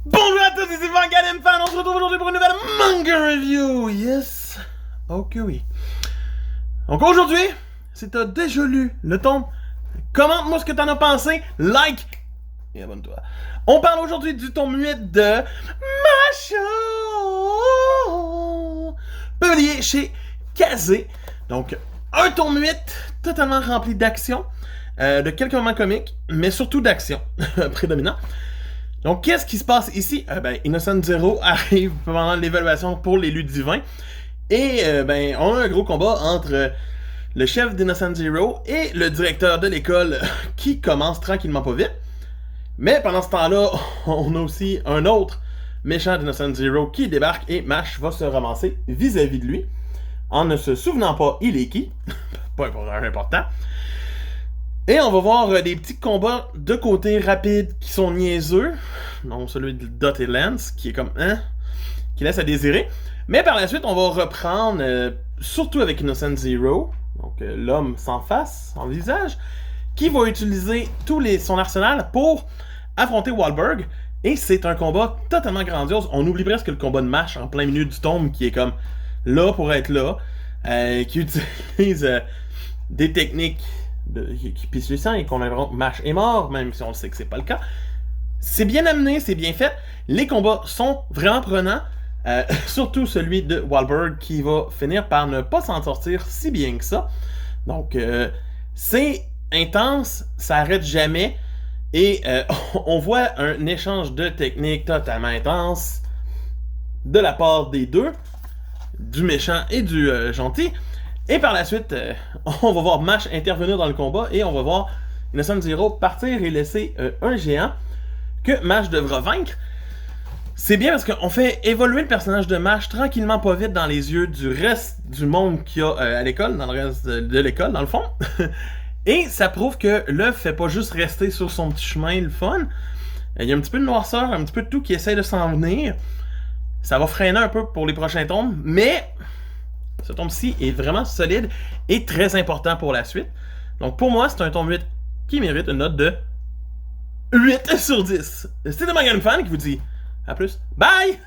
Bonjour à tous, ici Vanguard Fan, on se retrouve aujourd'hui pour une nouvelle manga review, yes! Ok oui. Donc aujourd'hui, si t'as déjà lu le tome, commente-moi ce que t'en as pensé, like et abonne-toi. On parle aujourd'hui du tome 8 de Masho, publié chez Kazé. Donc, un tome 8 totalement rempli d'action, de quelques moments comiques, mais surtout d'action prédominant. Donc, qu'est-ce qui se passe ici? Innocent Zero arrive pendant l'évaluation pour l'élu divin. Et on a un gros combat entre le chef d'Innocent Zero et le directeur de l'école qui commence tranquillement pas vite. Mais pendant ce temps-là, on a aussi un autre méchant d'Innocent Zero qui débarque et Mash va se ramasser vis-à-vis de lui en ne se souvenant pas il est qui. Pas important. Et on va voir des petits combats de côté rapides qui sont niaiseux. Donc celui de Dot et Lance qui est comme qui laisse à désirer. Mais par la suite, on va reprendre surtout avec Innocent Zero, donc l'homme sans face, sans visage, qui va utiliser son arsenal pour affronter Wahlberg. Et c'est un combat totalement grandiose. On oublie presque le combat de Mash en plein milieu du tome qui est comme là pour être là, qui utilise des techniques qui pisse le sang et qu'on a vraiment Mash est mort, même si on sait que c'est pas le cas. C'est bien amené, c'est bien fait. Les combats sont vraiment prenants. Surtout celui de Wahlberg qui va finir par ne pas s'en sortir si bien que ça. Donc c'est intense, ça arrête jamais. Et on voit un échange de techniques totalement intense de la part des deux, du méchant et du gentil. Et par la suite, on va voir Mash intervenir dans le combat et on va voir Innocent Zero partir et laisser un géant que Mash devra vaincre. C'est bien parce qu'on fait évoluer le personnage de Mash tranquillement pas vite dans les yeux du reste du monde qu'il y a à l'école, dans le reste de l'école dans le fond. Et ça prouve que l'œuvre fait pas juste rester sur son petit chemin le fun. Il y a un petit peu de noirceur, un petit peu de tout qui essaie de s'en venir. Ça va freiner un peu pour les prochains tomes, mais ce tome-ci est vraiment solide et très important pour la suite. Donc pour moi, c'est un tome 8 qui mérite une note de 8 sur 10. C'est de Vanguard Fan qui vous dit à plus. Bye!